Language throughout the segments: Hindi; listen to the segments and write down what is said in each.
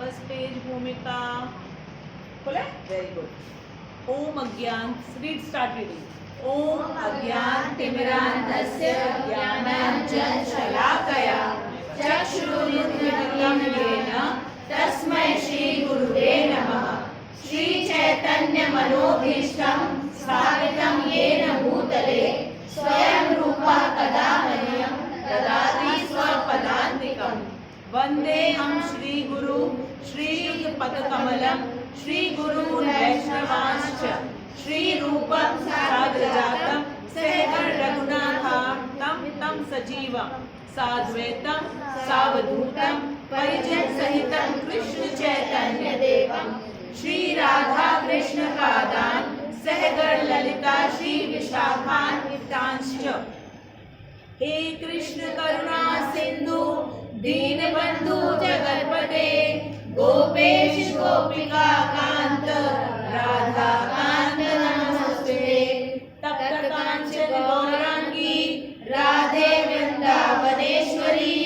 फर्स्ट पेज भूमिका बोले वेरी गुड। ओम अज्ञान रीड स्टार्ट रीडिंग। ओम अज्ञान तिमिरान्धस्य ज्ञानाञ्जनशलाकया चक्षुरुन्मिलितं येन तस्मै श्री गुरुवे नमः। श्री चैतन्य मनोभीष्टं स्थापितं येन भूतले स्वयं रूपः कदा मह्यं ददाति स्वपदान्तिकम्। वन्देऽहं श्री गुरु श्रीयुतपदकमलं श्री गुरून् वैष्णवांश्च श्री रूपं साग्रजातं सहगण रघुनाथान्वितं तं सजीवं साद्वैतं सावधूतं परिजन सहितं कृष्ण चैतन्य देवं श्री राधा कृष्ण पादान् सहगण ललिता श्री विशाखान्वितांश्च। हे कृष्ण करुणा सिंधु दीनबंधु जगत्पते गोपेश गोपिका कांत राधा कांत नमस्ते। तप्त कांचन गौरांगी राधे वृंदावनेश्वरी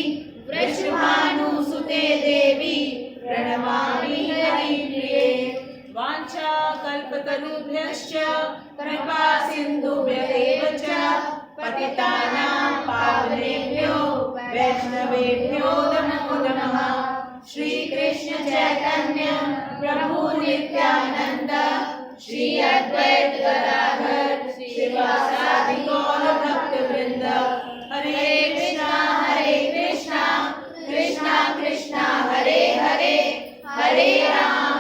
वृषभानुसुते देवी प्रणमामि हरिप्रिये। वाञ्छा कल्पतरुभ्यश्च कृपा सिन्धुभ्येव च पतितानां पावनेभ्यो वैष्णवेभ्यो नमो नमः। श्री कृष्ण चैतन्य प्रभु नित्यानंद श्री अद्वैत गदाधर श्रीवासादि गौर भक्त वृंद। हरे कृष्णा कृष्णा कृष्णा हरे हरे हरे राम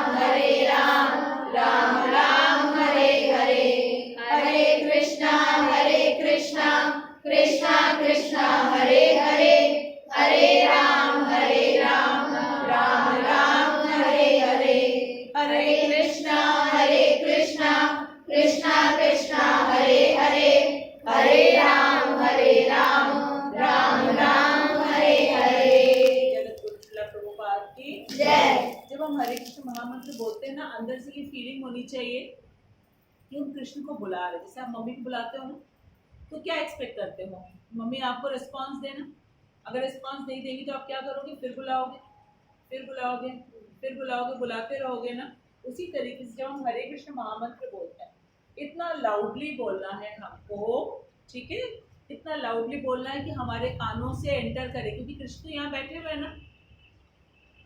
राम राम हरे हरे। हरे कृष्णा कृष्णा कृष्णा हरे हरे हरे राम राम राम हरे हरे। हरे कृष्णा कृष्णा कृष्णा हरे हरे हरे राम राम राम हरे हरे। जगत गुरु श्रील प्रभुपाद की जय। जब हम हरे कृष्ण महामंत्र बोलते हैं ना, अंदर से ये फीलिंग होनी चाहिए कि हम कृष्ण को बुला रहे हैं। जैसे आप मम्मी को बुलाते हो ना, तो क्या एक्सपेक्ट करते हो? मम्मी आपको रिस्पांस देना। अगर रिस्पांस नहीं देगी तो आप क्या करोगे? फिर बुलाओगे, फिर बुलाओगे, फिर बुलाओगे, बुलाते रहोगे ना। उसी तरीके से जब हम हरे कृष्ण महामंत्र बोलते हैं, इतना लाउडली बोलना है हमको, ठीक है? इतना लाउडली बोलना है कि हमारे कानों से एंटर करे, क्योंकि कृष्ण यहाँ बैठे हुए हैं ना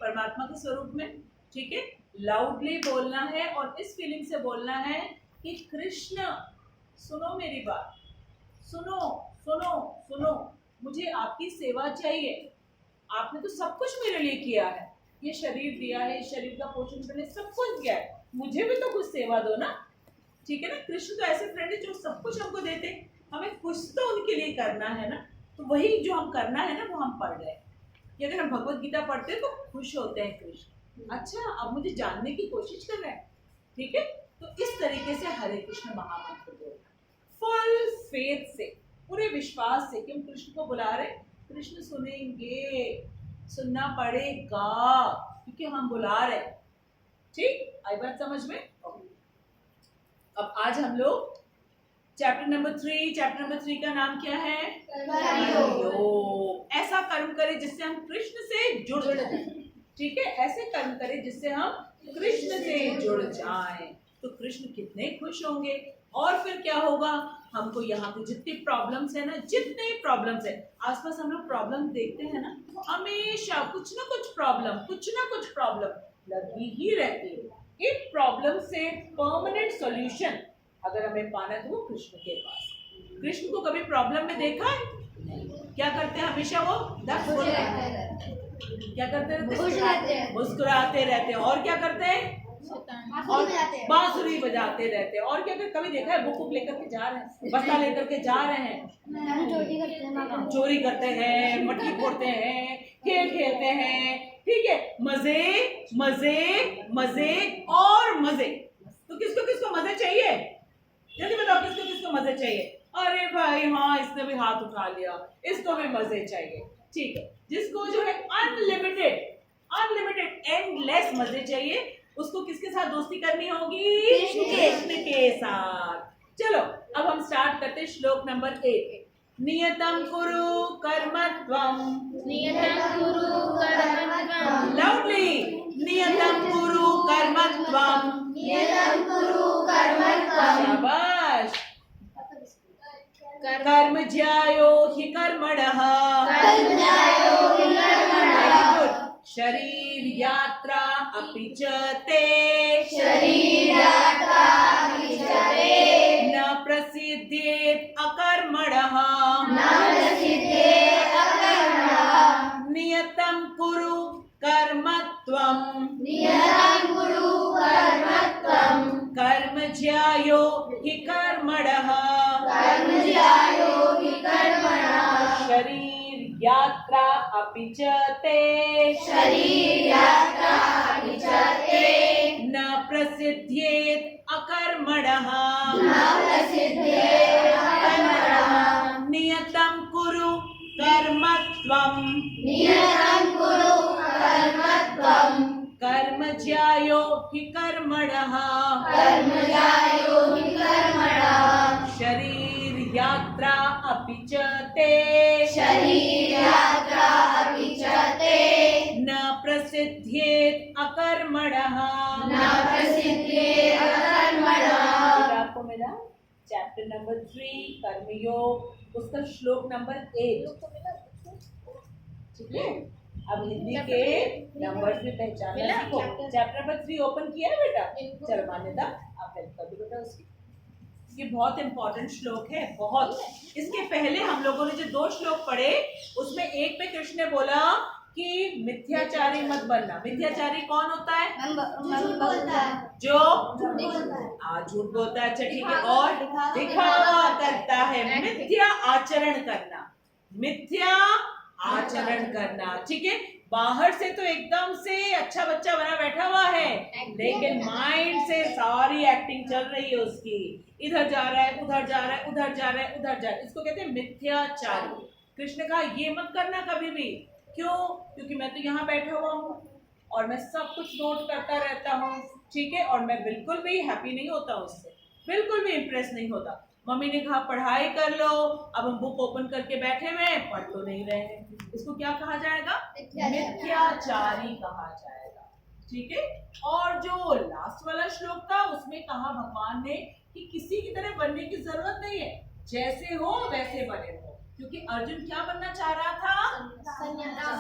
परमात्मा के स्वरूप में, ठीक है? लाउडली बोलना है और इस फीलिंग से बोलना है कि कृष्ण सुनो मेरी बात, सुनो सुनो सुनो, मुझे आपकी सेवा चाहिए। आपने तो सब कुछ मेरे लिए किया है, ये शरीर दिया है, इस शरीर का पोषण मैंने सब कुछ किया है, मुझे भी तो कुछ सेवा दो ना, ठीक है ना? कृष्ण तो ऐसे फ्रेंड है जो सब कुछ हमको देते, हमें कुछ तो उनके लिए करना है ना। तो वही जो हम करना है ना, वो हम पढ़ रहे हैं कि अगर हम भगवत गीता पढ़ते हैं तो खुश होते हैं कृष्ण। अच्छा, अब मुझे जानने की कोशिश कर रहे हैं, ठीक है? तो इस तरीके से हरे कृष्ण महामंत्र बोलना, फुल फेथ से, पूरे विश्वास से कि हम कृष्ण को बुला रहे, कृष्ण सुनेंगे, सुनना पड़ेगा क्योंकि हम बुला रहे। ठीक, आई बात समझ में? अब आज हम लोग चैप्टर नंबर 3 का नाम क्या है? कर्मयोग। ऐसा कर्म करें जिससे हम कृष्ण से जुड़ जाएं, ठीक है? ऐसे कर्म करें जिससे हम कृष्ण से जुड़ जाएं, तो कृष्ण कितने खुश होंगे। और फिर क्या होगा? हमको यहाँ पे जितनी प्रॉब्लम्स है ना, जितने प्रॉब्लम्स है, आसपास हम लोग प्रॉब्लम देखते हैं ना, हमेशा कुछ ना कुछ प्रॉब्लम लगी ही रहती है। इन प्रॉब्लम से परमानेंट सॉल्यूशन अगर हमें पाना तो वो कृष्ण के पास। कृष्ण को कभी प्रॉब्लम में देखा है? क्या करते हैं हमेशा? वो क्या करते रहते? मुस्कुराते रहते हैं। और क्या करते हैं? और बांसुरी बजाते रहते हैं। और क्या करते? कभी देखा है बुक लेकर के जा रहे हैं, बस्ता लेकर के जा रहे हैं, चोरी करते हैं, मट्टी फोड़ते हैं, खेल खेलते हैं, ठीक है? मजे मजे मजे और मजे। तो किसको किसको मजे चाहिए? जल्दी बताओ, किसको किसको मजे चाहिए? अरे भाई हाँ, इसने भी हाथ उठा लिया, इसको भी मजे चाहिए, ठीक है? जिसको जो है अनलिमिटेड एंडलेस मजे चाहिए, उसको किसके साथ दोस्ती करनी होगी? कृष्ण के साथ। चलो अब हम स्टार्ट करते हैं श्लोक नंबर 1। नियतं कुरु कर्म त्वं, लाउडली, नियतं शरीर यात्रा अपि च ते न प्रसिद्धेत् अकर्मणः नियतं कुरु कर्म त्वं कर्म ज्यायो हि कर्मणः शरीर यात्रा अपि च ते न प्रसिद्धेत् अकर्मणः नियतं कुरु कर्म त्वं कर्म ज्यायो हि कर्मणः शरीर यात्रा अपि च ते न प्रसिद्धेत् अकर्मणः। आपको मेरा चैप्टर नंबर 3 कर्मयोग उसका श्लोक नंबर 8 ठीक है। अब हिंदी के नंबर्स में पहचानना सीखो। चैप्टर नंबर 3 ओपन किया है बेटा? चलो मान्यता आप हेल्प कर दो बेटा उसकी। ये बहुत इंपॉर्टेंट श्लोक है बहुत। इसके पहले हम लोगों ने जो 2 श्लोक पढ़े उसमें एक पे कृष्ण ने बोला कि मिथ्याचारी मत बनना। मिथ्याचारी कौन होता है? जो झूठ बोलता है। अच्छा ठीक है। और दिखावा करता है। मिथ्या आचरण करना, मिथ्या आचरण करना ठीक है। बाहर से तो एकदम से अच्छा बच्चा बना बैठा हुआ है लेकिन माइंड से सारी एक्टिंग चल रही है उसकी। इधर जा रहा है, उधर जा रहा है, उधर जा रहा है, उधर जा रहा है। इसको कहते हैं मिथ्याचारी। कृष्ण कहा ये मत करना कभी भी। क्यों? क्योंकि मैं तो यहाँ बैठा हुआ हूँ और मैं सब कुछ नोट करता रहता हूँ ठीक है। और मैं बिल्कुल भी हैप्पी नहीं होता उससे, बिल्कुल भी इंप्रेस नहीं होता। मम्मी ने कहा पढ़ाई कर लो, अब हम बुक ओपन करके बैठे हुए हैं, पढ़ तो नहीं रहे हैं। इसको क्या कहा जाएगा? मिथ्याचारी कहा जाएगा ठीक है। और जो लास्ट वाला श्लोक था उसमें कहा भगवान ने कि किसी की तरह बनने की जरूरत नहीं है, जैसे हो वैसे बने रहो। क्योंकि अर्जुन क्या बनना चाह रहा था?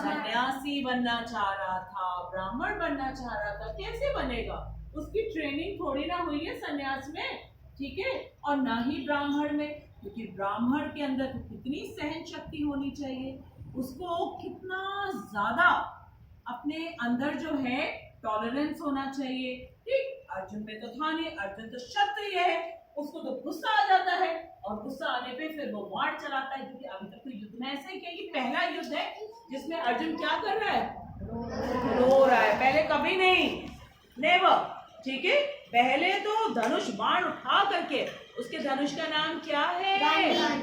सन्यासी बनना चाह रहा था, ब्राह्मण बनना चाह रहा था। कैसे बनेगा? उसकी ट्रेनिंग थोड़ी ना हुई है सन्यास में ठीक है। और ना ही ब्राह्मण में, क्योंकि ब्राह्मण के अंदर तो कितनी सहन शक्ति होनी चाहिए, उसको कितना ज्यादा अपने अंदर जो है टॉलरेंस होना चाहिए ठीक। अर्जुन में तो था नहीं, अर्जुन तो क्षत्रिय है, उसको तो गुस्सा आ जाता है और गुस्सा आने पे फिर वो वार चलाता है। क्योंकि अभी तक तो युद्ध में ऐसा ही किया कि पहला युद्ध है जिसमें अर्जुन क्या कर रहा है? रो रहा है। पहले कभी नहीं, नेवर ठीक है। पहले तो धनुष बाण उठा करके, उसके धनुष का नाम क्या है?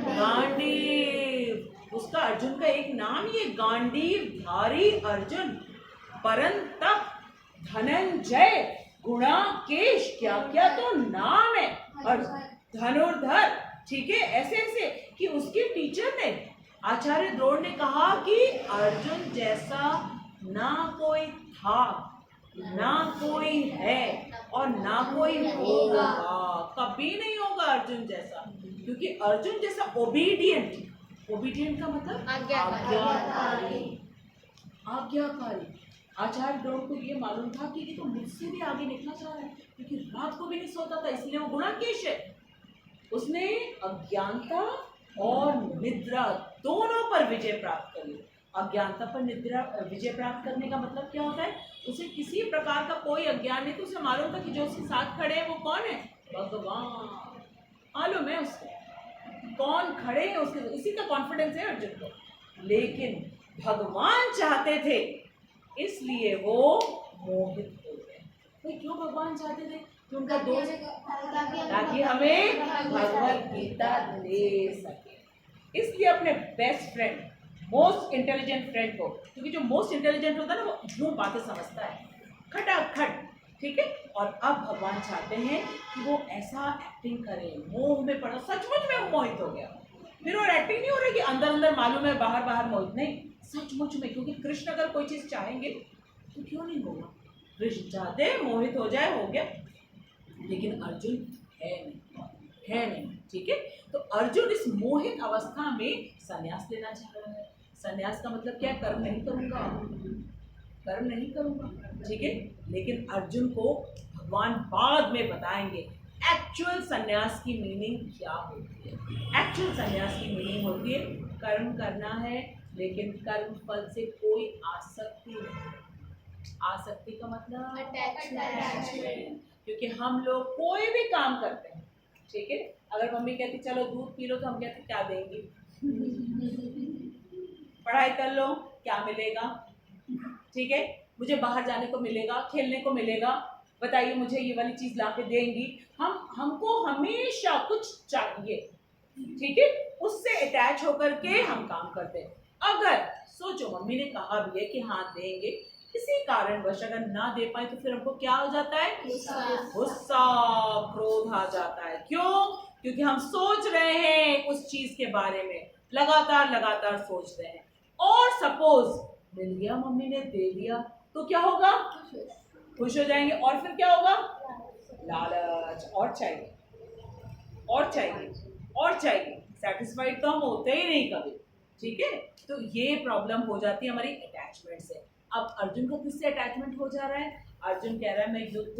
गांडीव। उसका अर्जुन का एक नाम ही है गांडीव धारी अर्जुन। परंतप, धनंजय, गुणाकेश, क्या क्या तो नाम है। और धनुर्धर ठीक है। ऐसे ऐसे कि उसके टीचर ने आचार्य द्रोण ने कहा कि अर्जुन जैसा ना कोई था, ना कोई है और ना कोई होगा, कभी नहीं होगा अर्जुन जैसा। क्योंकि अर्जुन जैसा ओबीडियंट, ओबीडियंट का मतलब आज्ञाकारी, आज्ञाकारी। आचार्य द्रोण को ये मालूम था कि ये तो मुझसे भी आगे निकलना चाह रहा है, क्योंकि रात को भी नहीं सोता था, इसलिए वो गुणाकेश है। उसने अज्ञानता और निद्रा दोनों पर विजय प्राप्त कर ली। अज्ञानता पर निद्रा विजय प्राप्त करने का मतलब क्या होता है? उसे किसी प्रकार का कोई अज्ञान नहीं, तो उसे मालूम था कि जो उसके साथ खड़े हैं वो कौन है? भगवान। मालूम है उसको कौन खड़े हैं, उसके इसी का कॉन्फिडेंस है अर्जुन को। लेकिन भगवान चाहते थे इसलिए वो मोहित हो गए। तो क्यों भगवान चाहते थे? कि उनका दोस्त ताकि हमें भगवत गीता दे सके। इसलिए अपने best friend, most intelligent friend को, क्योंकि जो मोस्ट इंटेलिजेंट होता है ना वो यूं बातें समझता है खटाखट ठीक है। और अब भगवान चाहते हैं कि वो ऐसा एक्टिंग करे, मोह में पड़ा, सचमुच में वो मोहित हो गया। फिर वो एक्टिंग नहीं हो रही कि अंदर अंदर मालूम है बाहर बाहर मोहित, नहीं, सचमुच में। क्योंकि कृष्ण अगर कोई चीज चाहेंगे तो क्यों नहीं होगा? कृष्ण चाहते मोहित हो जाए, हो गया। लेकिन अर्जुन है नहीं ठीक है। तो अर्जुन इस मोहित अवस्था में संन्यास लेना चाह रहा है। संन्यास का मतलब क्या? कर्म नहीं करूंगा, कर्म नहीं करूंगा, ठीक है। लेकिन अर्जुन को भगवान बाद में बताएंगे एक्चुअल सन्यास की मीनिंग क्या होती है। एक्चुअल सन्यास की मीनिंग होती है कर्म करना है, लेकिन कर्म फल से कोई आसक्ति नहीं। आसक्ति का मतलब अटैचमेंट। क्योंकि हम लोग कोई भी काम करते हैं, ठीक है, अगर मम्मी कहती चलो दूध पी लो तो हम कहते क्या देंगी, पढ़ाई कर लो क्या मिलेगा, ठीक है, मुझे बाहर जाने को मिलेगा, खेलने को मिलेगा, बताइए मुझे ये वाली चीज ला के देंगी। हमको हमेशा कुछ चाहिए, ठीक है, उससे अटैच होकर के हम काम करते हैं। अगर सोचो मम्मी ने कहा भी है कि हाँ देंगे, किसी कारणवश अगर ना दे पाए तो फिर हमको क्या हो जाता है, गुस्सा, क्रोध आ जाता है। क्यों? क्योंकि हम सोच रहे हैं उस चीज के बारे में, लगातार सोच रहे हैं। और सपोज मिल गया, मम्मी ने दे दिया, तो क्या होगा, खुश हो जाएंगे। और फिर क्या होगा, लालच, और चाहिए और चाहिए और चाहिए, सेटिस्फाइड तो हम होते ही नहीं कभी, ठीक है। तो ये प्रॉब्लम हो जाती है हमारी अटैचमेंट से। अब अर्जुन को किससे अटैचमेंट हो जा रहा है, अर्जुन कह रहा है मैं युद्ध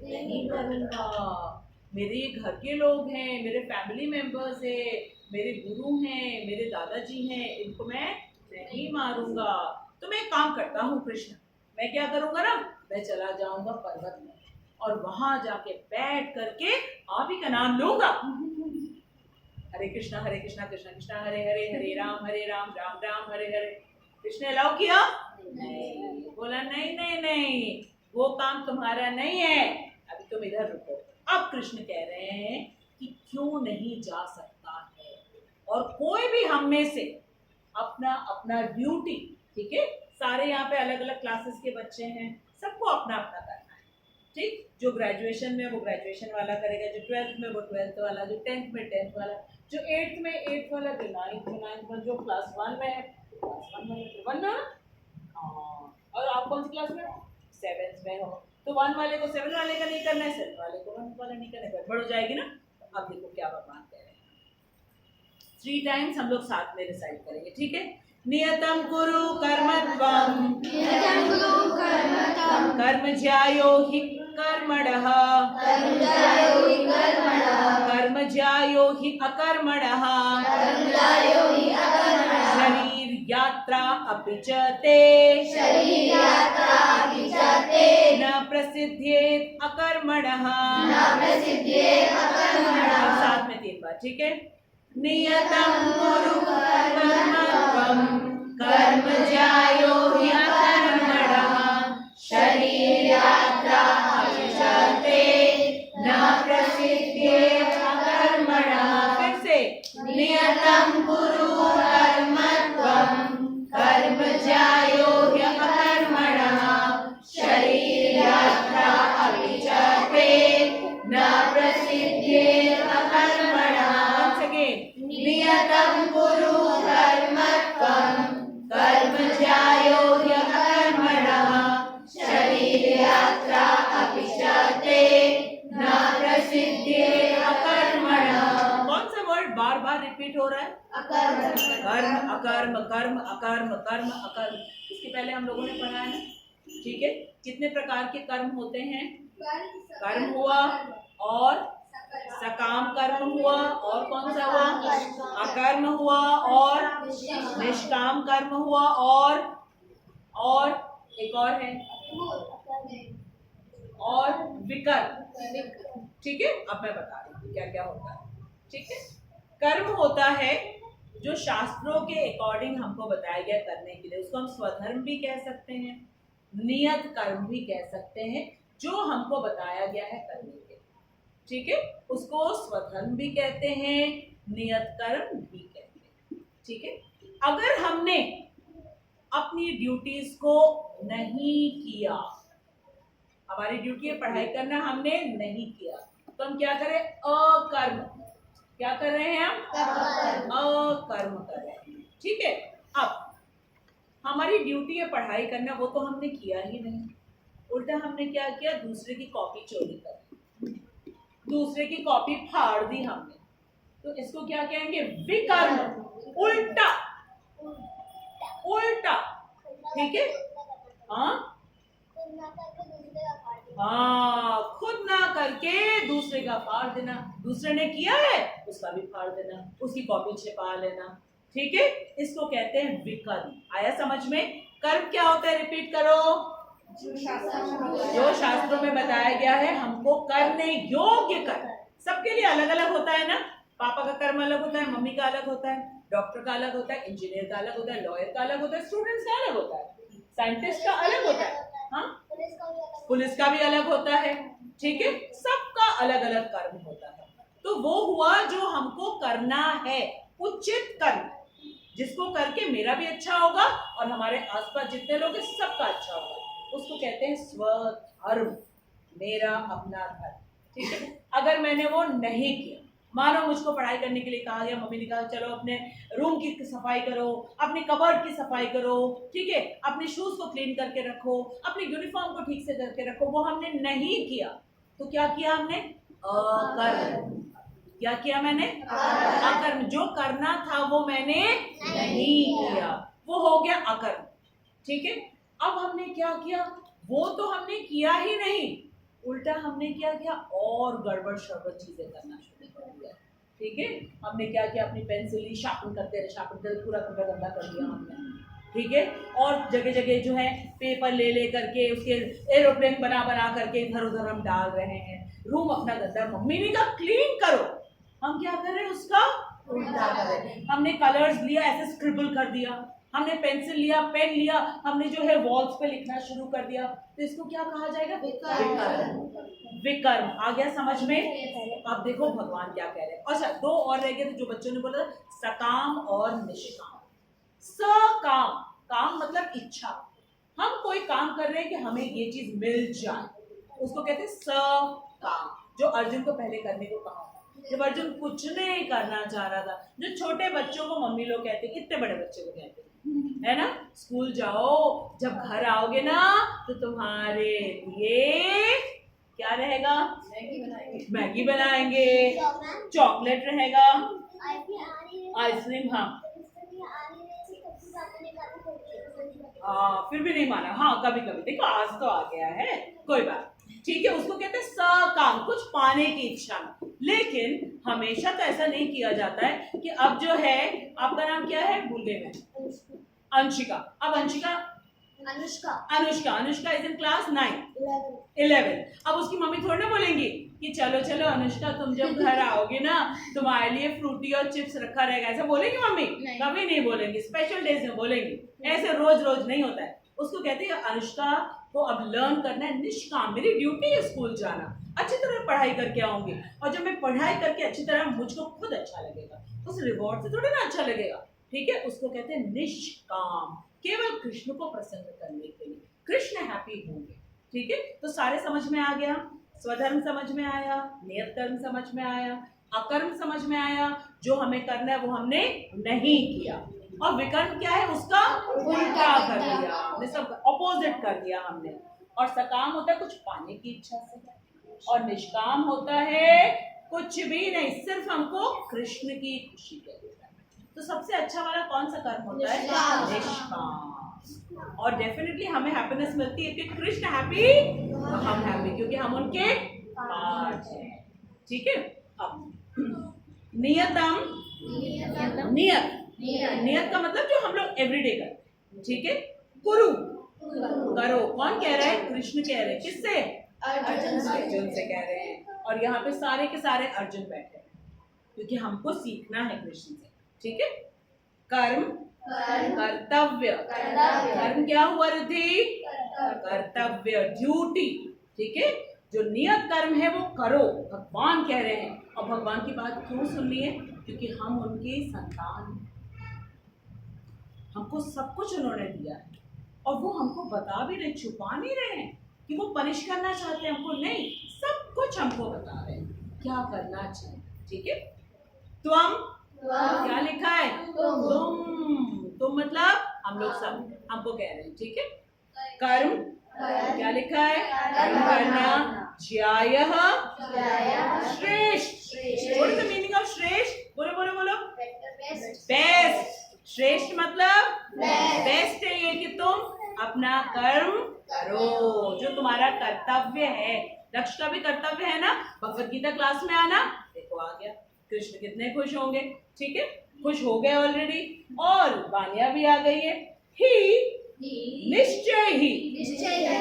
नहीं करूंगा, मेरे घर के लोग हैं, मेरे फैमिली मेंबर्स हैं, मेरे गुरु हैं, मेरे दादाजी हैं, इनको मैं नहीं मारूंगा। तो मैं एक काम करता हूँ कृष्ण, मैं क्या करूंगा ना, मैं चला जाऊंगा पर्वत में और वहां जाके बैठ करके आप ही का नाम लूंगा, हरे कृष्णा कृष्ण कृष्णा हरे हरे, हरे राम राम राम हरे हरे। कृष्ण अलाउ किया नहीं, बोला नहीं, वो काम तुम्हारा नहीं है, अभी तुम इधर रुको। अब कृष्ण कह रहे हैं कि क्यों नहीं जा सकता है, और कोई भी हम में से अपना अपना ड्यूटी, ठीक है, सारे यहाँ पे अलग अलग क्लासेस के बच्चे हैं, सबको अपना अपना करना है, ठीक। जो ग्रेजुएशन में वो ग्रेजुएशन वाला करेगा, जो 12th में वो 12th वाला, जो 10th में 10th वाला, जो 8th में 8th वाला, जो 9th में 9th में, जो क्लास 1 में है क्लास 1 में, और आप कौन सी क्लास में, 7th में हो, तो 1 वाले को 7 वाले का नहीं करना है, 7 वाले को 1 वाला नहीं करना है, गड़बड़ हो जाएगी ना। अब देखो क्या भगवान कह रहे हैं, 3 टाइम्स हम लोग साथ में रिसाइट करेंगे, ठीक है। नियतम कुरु कर्मत्वम कर्म ज्यायो हि कर्मणः कर्म ज्यायो हि अकर्मणः शरीर यात्रा अपि च ते न प्रसिद्धेत अकर्मणः। साथ में 3 बार, ठीक है। नियतं कुरु कर्मत्वं कर्म ज्यायो हि अकर्मणः शरीर यात्रा अपि च ते न प्रसिद्धेत अकर्मणः। फिर से, नियतं कुरु कर्मत्वं कर्म ज्यायो हि अकर्मणः शरीर यात्रा अपि च ते न प्रसिद्धेत अकर्मणः। नियतं कुरु कर्मत्वं कर्म ज्यायो हि अकर्मणः शरीर यात्रा अपि च ते न प्रसिद्धेत अकर्मणः। कौन सा वर्ड बार बार रिपीट हो रहा है, कर्म अकर्म, कर्म अकर्म, कर्म अकर्म। इसके पहले हम लोगों ने पढ़ा है ना, ठीक है। कितने प्रकार के कर्म होते हैं, कर्म हुआ और सकाम कर्म हुआ, और कौन सा हुआ, अकर्म हुआ, और निष्काम कर्म हुआ, और एक और है, और विकर्म, ठीक है। अब मैं बता रही हूँ क्या क्या होता है, ठीक है। कर्म होता है जो शास्त्रों के अकॉर्डिंग हमको बताया गया करने के लिए, उसको हम स्वधर्म भी कह सकते हैं, नियत कर्म भी कह सकते हैं, जो हमको बताया गया है करने के लिए, ठीक है। उसको स्वधर्म भी कहते हैं, नियत कर्म भी कहते हैं, ठीक है। अगर हमने अपनी ड्यूटीज को नहीं किया, हमारी ड्यूटी है पढ़ाई करना, हमने नहीं किया, तो हम क्या करें, अकर्म। क्या कर रहे हैं हम, अकर्म कर रहे हैं, ठीक है। अब हमारी ड्यूटी है पढ़ाई करना, वो तो हमने किया ही नहीं, उल्टा हमने क्या किया, दूसरे की कॉपी चोरी कर, दूसरे की कॉपी फाड़ दी हमने, तो इसको क्या कहेंगे, विकर्म, उल्टा, ठीक है। हाँ हाँ, खुद ना करके दूसरे का फाड़ देना, दूसरे ने किया है उसका भी फाड़ देना, उसकी कॉपी छिपा लेना, ठीक है। इसको कहते हैं विकर्म। आया समझ में? कर्म क्या होता है, रिपीट करो। जो शास्त्रों में बताया गया है हमको करने योग्य कर्म। सबके लिए अलग अलग होता है ना। पापा का कर्म अलग होता है, मम्मी का अलग होता है, डॉक्टर का अलग होता है, इंजीनियर का अलग होता है, लॉयर का अलग होता है, स्टूडेंट्स का अलग होता है, साइंटिस्ट का अलग होता है, हाँ, पुलिस का भी अलग होता है, ठीक है। सबका अलग अलग कर्म होता है। तो वो हुआ जो हमको करना है, उचित कर्म, जिसको करके मेरा भी अच्छा होगा और हमारे आसपास जितने लोग हैं सबका अच्छा होगा, उसको कहते हैं स्वधर्म, मेरा अपना धर्म, ठीक है। अगर मैंने वो नहीं किया, मानो मुझको पढ़ाई करने के लिए कहा गया, मम्मी ने कहा चलो अपने रूम की सफाई करो, अपने कबर्ड की सफाई करो, ठीक है, अपने शूज को क्लीन करके रखो, अपनी यूनिफॉर्म को ठीक से करके रखो, वो हमने नहीं किया, तो क्या किया हमने? अकर्म। क्या किया मैंने? अकर्म। जो करना था वो मैंने नहीं किया, वो हो गया अकर्म, ठीक है। अब हमने क्या किया? वो तो हमने किया ही नहीं, उल्टा हमने क्या किया? और गड़बड़ शड़बड़ चीजें करना शुरू कर दिया, ठीक है। हमने क्या किया? अपनी पेंसिल ली, शार्पन करते रहे, पूरा कपड़ा गंदा कर दिया हमने, ठीक है। और जगह जगह जो है पेपर ले ले करके उसके एरोप्लेन बना बना करके इधर उधर हम डाल रहे हैं। रूम अपना गंदा, मम्मी ने कहा क्लीन करो, हम क्या कर रहे हैं? उसका उल्टा कर रहे हैं। हमने कलर्स लिया, ऐसे स्क्रिबल कर दिया, हमने पेंसिल लिया, पेन लिया, हमने जो है वॉल्स पे लिखना शुरू कर दिया, तो इसको क्या कहा जाएगा? विकर्म। विकर्म। आ गया समझ में? अब देखो भगवान क्या कह रहे हैं। अच्छा, दो और रह गए थे जो बच्चों ने बोला था, सकाम और निष्काम। सकाम, काम मतलब इच्छा, हम कोई काम कर रहे हैं कि हमें ये चीज मिल जाए, उसको कहते हैं सकाम। जो अर्जुन को पहले करने को कहा था, जब अर्जुन कुछ नहीं करना चाह रहा था, जो छोटे बच्चों को मम्मी लोग कहते हैं, इतने बड़े बच्चे को कहते हैं, है ना, स्कूल जाओ, जब घर आओगे ना तो तुम्हारे लिए क्या रहेगा? मैगी बनाएंगे, चॉकलेट रहेगा, आइसक्रीम, हाँ फिर भी नहीं माना, हाँ कभी कभी देखो आज तो आ गया है, कोई बात, ठीक है। उसको कहते हैं सकाम, कुछ पाने की इच्छा में। लेकिन हमेशा तो ऐसा नहीं किया जाता है कि अब जो है, आपका नाम क्या है? भूल गए मैं। अंशिका। अब Anshika, Anushka, Anushka, Anushka is in class 11। अब उसकी मम्मी थोड़ी ना बोलेंगी कि चलो चलो अनुष्का तुम जब घर आओगे ना तुम्हारे लिए फ्रूटी और चिप्स रखा रहेगा, ऐसा बोलेंगी मम्मी? कभी नहीं बोलेंगी, स्पेशल डेज में बोलेंगी, ऐसे रोज रोज नहीं होता है। उसको कहते हैं अनुष्का को अब लर्न करना है निष्काम, मेरी ड्यूटी है स्कूल जाना, अच्छी तरह पढ़ाई करके आऊंगी, और जब मैं पढ़ाई करके अच्छी तरह, मुझको खुद अच्छा लगेगा, उस रिवॉर्ड से थोड़ी ना अच्छा लगेगा, ठीक है। उसको कहते हैं निष्काम, केवल कृष्ण को प्रसन्न करने के लिए, कृष्ण हैप्पी होंगे, ठीक है। तो सारे समझ में आ गया, स्वधर्म समझ में आया, नियत कर्म समझ में आया, अकर्म समझ में आया, जो हमें करना है वो हमने नहीं किया, और विकर्म क्या है? उसका उल्टा कर दिया हमने, सब ऑपोजिट कर दिया हमने। और सकाम होता है कुछ पाने की इच्छा से, और निष्काम होता है कुछ भी नहीं, सिर्फ हमको कृष्ण की खुशी के लिए। तो सबसे अच्छा वाला कौन सा कर्म होता है? निष्काम। और डेफिनेटली हमें हैप्पीनेस मिलती है क्योंकि कृष्ण हैप्पी तो हम हैप्पी, क्योंकि हम उनके पास हैं, ठीक है। अब नियतम, नियत, नियत का मतलब जो हम लोग एवरीडे करते हैं, ठीक है। कुरु, करो, कौन कह रहा है? कृष्ण कह रहे हैं। किससे? अर्जुन से कह रहे हैं। और यहाँ पे सारे के सारे अर्जुन बैठे हैं क्योंकि हमको सीखना है कृष्ण से, ठीक है। कर्म, कर्तव्य, कर्म क्या हुआ रिद्धि? कर्तव्य, ड्यूटी, ठीक है। जो नियत कर्म है वो करो, भगवान कह रहे हैं। और भगवान की बात क्यों सुननी है? क्योंकि हम उनकी संतान हैं, हमको सब कुछ उन्होंने दिया है, और वो हमको बता भी रहे, छुपा नहीं रहे हैं कि वो पनिश करना चाहते हैं हमको, नहीं, सब कुछ हमको बता रहे हैं क्या करना चाहिए, ठीक है। त्वम, क्या लिखा है? तुम मतलब हम लोग सब, हमको कह रहे हैं, ठीक है। कर्म, क्या लिखा है? कर्म करना, ज्यायः, श्रेष्ठ, what is the meaning of श्रेष्ठ? बोलो बोलो बोलो। बेस्ट, श्रेष्ठ मतलब बेस्ट है ये कि तुम अपना कर्म करो। जो तुम्हारा कर्तव्य है, दक्ष का भी कर्तव्य है ना, भगवत गीता क्लास में आना। देखो आ गया, कृष्ण कितने खुश होंगे। ठीक है, खुश हो गए ऑलरेडी। और वानिया भी आ गई है। ही निश्चय ही,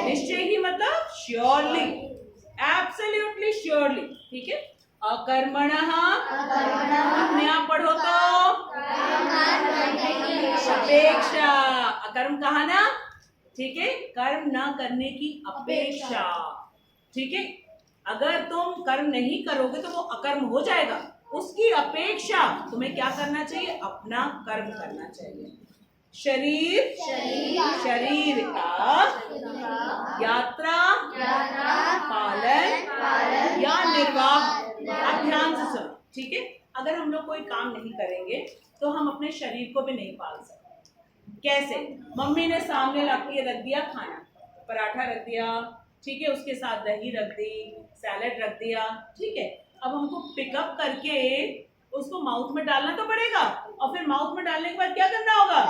निश्चय ही मतलब श्योरली, एब्सोल्युटली श्योरली। ठीक है, अकर्मणः, अपने आप पढ़ो तो अपेक्षा, अकर्म कहा ना। ठीक है, कर्म ना करने की अपेक्षा। ठीक है, अगर तुम कर्म नहीं करोगे तो वो अकर्म हो जाएगा। उसकी अपेक्षा तुम्हें क्या करना चाहिए? अपना कर्म करना चाहिए। शरीर शरीर का यात्रा पालन या निर्वाह। आप ध्यान से सुनो। ठीक है, अगर हम लोग कोई काम नहीं करेंगे तो हम अपने शरीर को भी नहीं पाल सकते। कैसे? मम्मी ने सामने रख दिया खाना, पराठा रख दिया, ठीक है, उसके साथ दही रख दी, सैलेड रख दिया। ठीक है, अब हमको पिकअप करके उसको माउथ में डालना तो पड़ेगा, और फिर माउथ में डालने के बाद क्या करना होगा?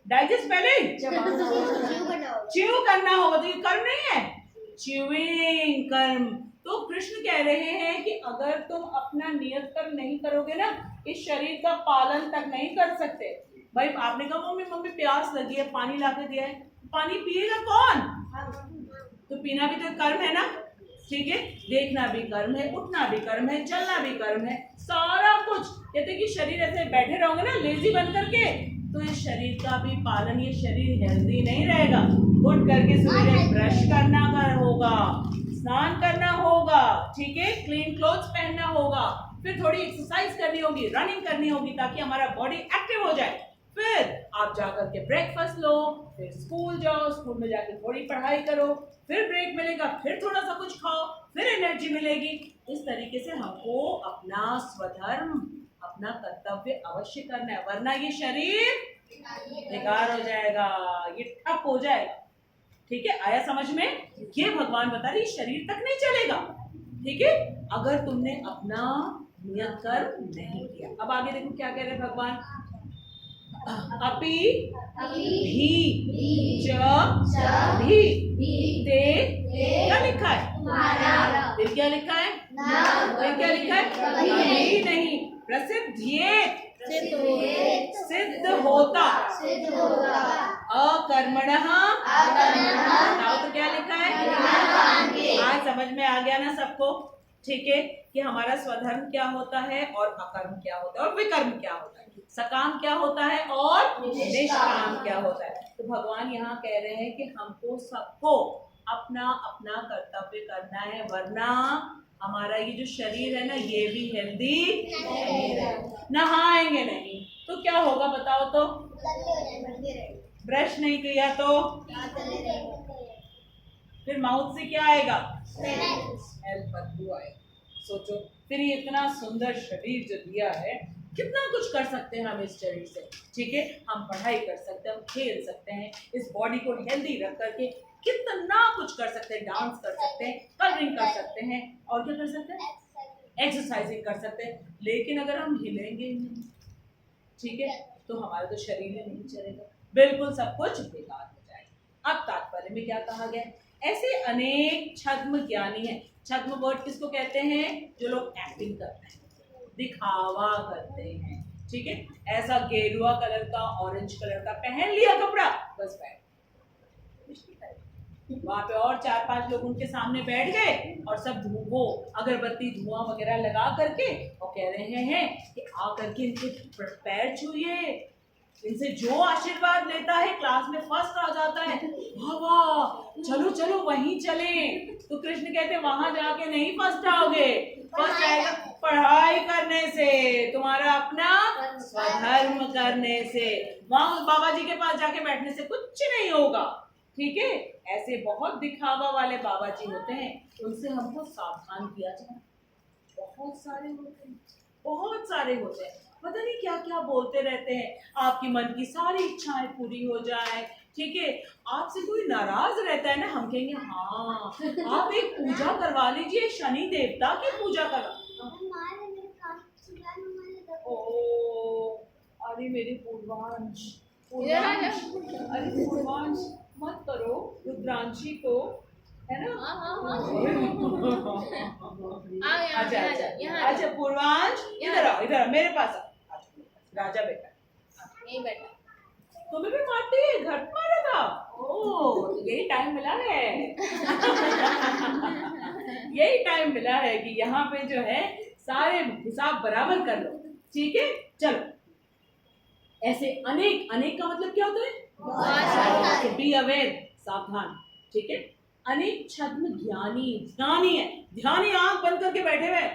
डाइजेस्ट पहले च्यू करना होगा। तो ये कर्म नहीं है, च्यूइंग कर्म। तो कृष्ण कह रहे हैं कि अगर तुम अपना नियत कर्म नहीं करोगे ना, इस शरीर का पालन तक नहीं कर सकते। भाई आपने कहा मम्मी प्यास लगी है, पानी ला के दिया है, पानी पिएगा कौन? तो पीना भी तो कर्म है ना। ठीक है, देखना भी कर्म है, उठना भी कर्म है, चलना भी कर्म है, सारा कुछ। कहते कि शरीर ऐसे बैठे रहोगे ना लेजी बन करके, तो इस शरीर का भी पालन, ये शरीर हेल्दी नहीं रहेगा। उठ करके सवेरे ब्रश करना होगा, स्नान करना होगा, ठीक है, क्लीन क्लोथ्स पहनना होगा, फिर थोड़ी एक्सरसाइज करनी होगी, रनिंग करनी होगी, ताकि हमारा बॉडी एक्टिव हो जाए। फिर आप जाकर के ब्रेकफास्ट लो, फिर स्कूल जाओ, स्कूल में जाकर थोड़ी पढ़ाई करो, फिर ब्रेक मिलेगा, फिर थोड़ा सा कुछ खाओ, फिर एनर्जी मिलेगी। इस तरीके से हमको अपना स्वधर्म, अपना कर्तव्य अवश्य करना है, वरना ये शरीर बेकार हो जाएगा, ये ठप हो जाएगा। ठीक है, आया समझ में? ये भगवान बता रहे शरीर तक नहीं चलेगा। ठीक है, अगर तुमने अपना नियत कर्म नहीं किया। अब आगे देखो क्या कह रहे हैं भगवान। अपि भी च भी ते, क्या लिखा है? फिर क्या लिखा है? फिर क्या लिखा है? कभी नहीं। प्रसिद्ध सिद्ध होता अकर्मणः, तो क्या लिखा है? आज समझ में आ गया ना सबको? ठीक है, कि हमारा स्वधर्म क्या होता है और अकर्म क्या होता है और विकर्म क्या होता है, सकाम क्या होता है और निष्काम क्या होता है। तो भगवान यहाँ कह रहे हैं कि हमको सबको अपना अपना कर्तव्य करना है, वरना हमारा ये जो शरीर है ना, ये भी हेल्दी नहीं रहेगा। नहाएंगे नहीं तो क्या होगा बताओ तो? ब्रश नहीं किया तो फिर माउथ से क्या आएगा? स्मेल, बदबू आएगा। सोचो, फिर ये इतना सुंदर शरीर जो दिया है, कितना कुछ कर सकते हैं हम इस शरीर से। ठीक है, हम पढ़ाई कर सकते हैं, हम खेल सकते हैं, इस बॉडी को हेल्दी रख करके कितना कुछ कर सकते हैं, डांस कर सकते हैं, कलरिंग कर सकते हैं, और क्या कर सकते हैं? एक्सरसाइजिंग कर सकते हैं। लेकिन अगर हम हिलेंगे ही नहीं, ठीक है, तो हमारा तो शरीर ही नहीं चलेगा, बिल्कुल सब कुछ बेकार हो जाएगा। अब तात्पर्य में क्या कहा गया? ऐसे अनेक छद्म ज्ञानी हैं। छद्म वर्ड किसको कहते हैं? जो लोग एक्टिंग करते हैं, दिखावा करते हैं। ठीक है, ऐसा गेरुआ कलर का, ऑरेंज कलर का पहन लिया कपड़ा, बस बैठ वहां पे, और 4-5 लोग उनके सामने बैठ गए और सब धूपो अगरबत्ती धुआं वगैरह लगा करके और कह रहे हैं कि आ करके इनके पैर छूइए, इनसे जो आशीर्वाद लेता है क्लास में फर्स्ट आ जाता है, वाह चलो चलो वहीं चले। तो कृष्ण कहते वहां जाके नहीं फर्स्ट आओगे, फर्स्ट आएगा पढ़ाई करने से, तुम्हारा अपना स्वधर्म करने से। वहां बाबा जी के पास जाके बैठने से कुछ नहीं होगा। ठीक है, ऐसे बहुत दिखावा वाले बाबा जी होते हैं, उनसे हमको सावधान किया जाए। बहुत सारे होते हैं, बहुत सारे होते हैं, पता नहीं क्या क्या बोलते रहते हैं, आपकी मन की सारी इच्छाएं पूरी हो जाए। ठीक है, आपसे कोई नाराज रहता है ना, हम कहेंगे हाँ आप एक पूजा करवा लीजिए, शनि देवता की पूजा करवा। ओ अरे मेरे पूर्वांश, अरे पूर्वांश, मत करो रुद्रांशी को, है ना? अच्छा अच्छा अच्छा, पूर्वांश इधर आओ, इधर आओ, मेरे पास आओ। राजा बेटा नहीं बेटा, तुम्हें भी मारती है, घर पे मारा था? ओ, यही टाइम मिला है। यही टाइम मिला है कि यहाँ पे जो है सारे हिसाब बराबर कर लो, ठीक है? चलो, ऐसे अनेक, अनेक का मतलब क्या होता है? बी अवेयर, सावधान, ठीक है? अनेक छद्म ज्ञानी, ध्यानी है, ध्यानी आंख बंद करके बैठे हुए,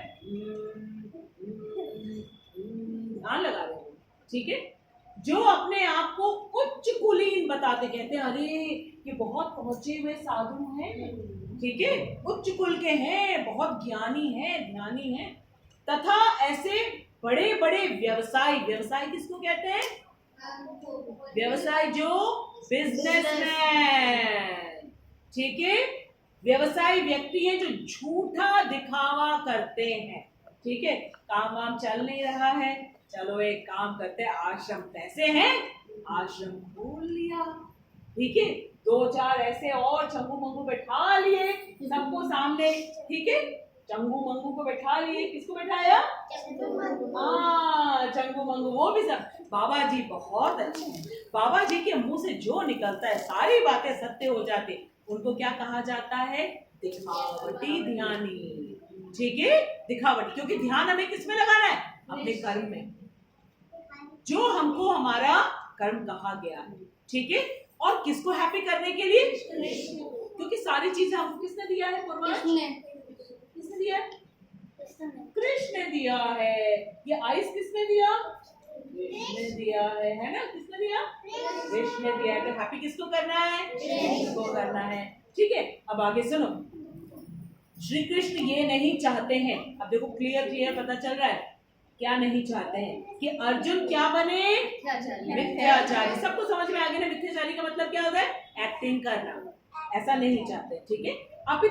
ध्यान लगा रहे हैं, ठीक है? जो अपने आप को उच्च कुलीन बताते, कहते हैं अरे ये बहुत पहुंचे हुए साधु हैं, ठीक है, उच्च कुल के हैं, बहुत ज्ञानी हैं, ध्यानी हैं, तथा ऐसे बड़े बड़े व्यवसायी, व्यवसाय किसको कहते हैं? व्यवसाय जो बिजनेसमैन, ठीक है, व्यवसायी व्यक्ति है जो झूठा दिखावा करते हैं, ठीक है? काम वाम चल नहीं रहा है, चलो एक काम करते हैं, आश्रम पैसे हैं, आश्रम खोल लिया, ठीक है? दो चार ऐसे और चंगू मंगू बैठा लिए सबको सामने, ठीक है? चंगू मंगू को बैठा लिए, किसको बैठाया? हाँ, चंगू मंगू, वो भी सब। बाबा जी बहुत अच्छे हैं, बाबा जी के मुंह से जो निकलता है सारी बातें सत्य हो जाती, उनको क्या कहा जाता है? दिखावटी ध्यानी, ठीक है? दिखावटी, क्योंकि ध्यान हमें किसमें लगाना है? अपने कर्म में, जो हमको हमारा कर्म कहा गया है, ठीक है? और किसको हैप्पी करने के लिए? क्योंकि सारी चीजें हमको किसने दिया है? किसने दिया है? कृष्ण ने दिया है। ये आइस किसने दिया? कृष्ण ने दिया है ना? किसने दिया? कृष्ण ने दिया है। तो हैप्पी किसको करना है? किसको करना है, ठीक है? अब आगे सुनो, श्री कृष्ण ये नहीं चाहते हैं, अब देखो क्लियर क्लियर पता चल रहा है क्या नहीं चाहते हैं? कि अर्जुन क्या बने? मिथ्याचारी। सबको समझ में आ गया ना? मिथ्याचारी का मतलब क्या होता है? एक्टिंग करना, ऐसा नहीं चाहते, ठीक है? आप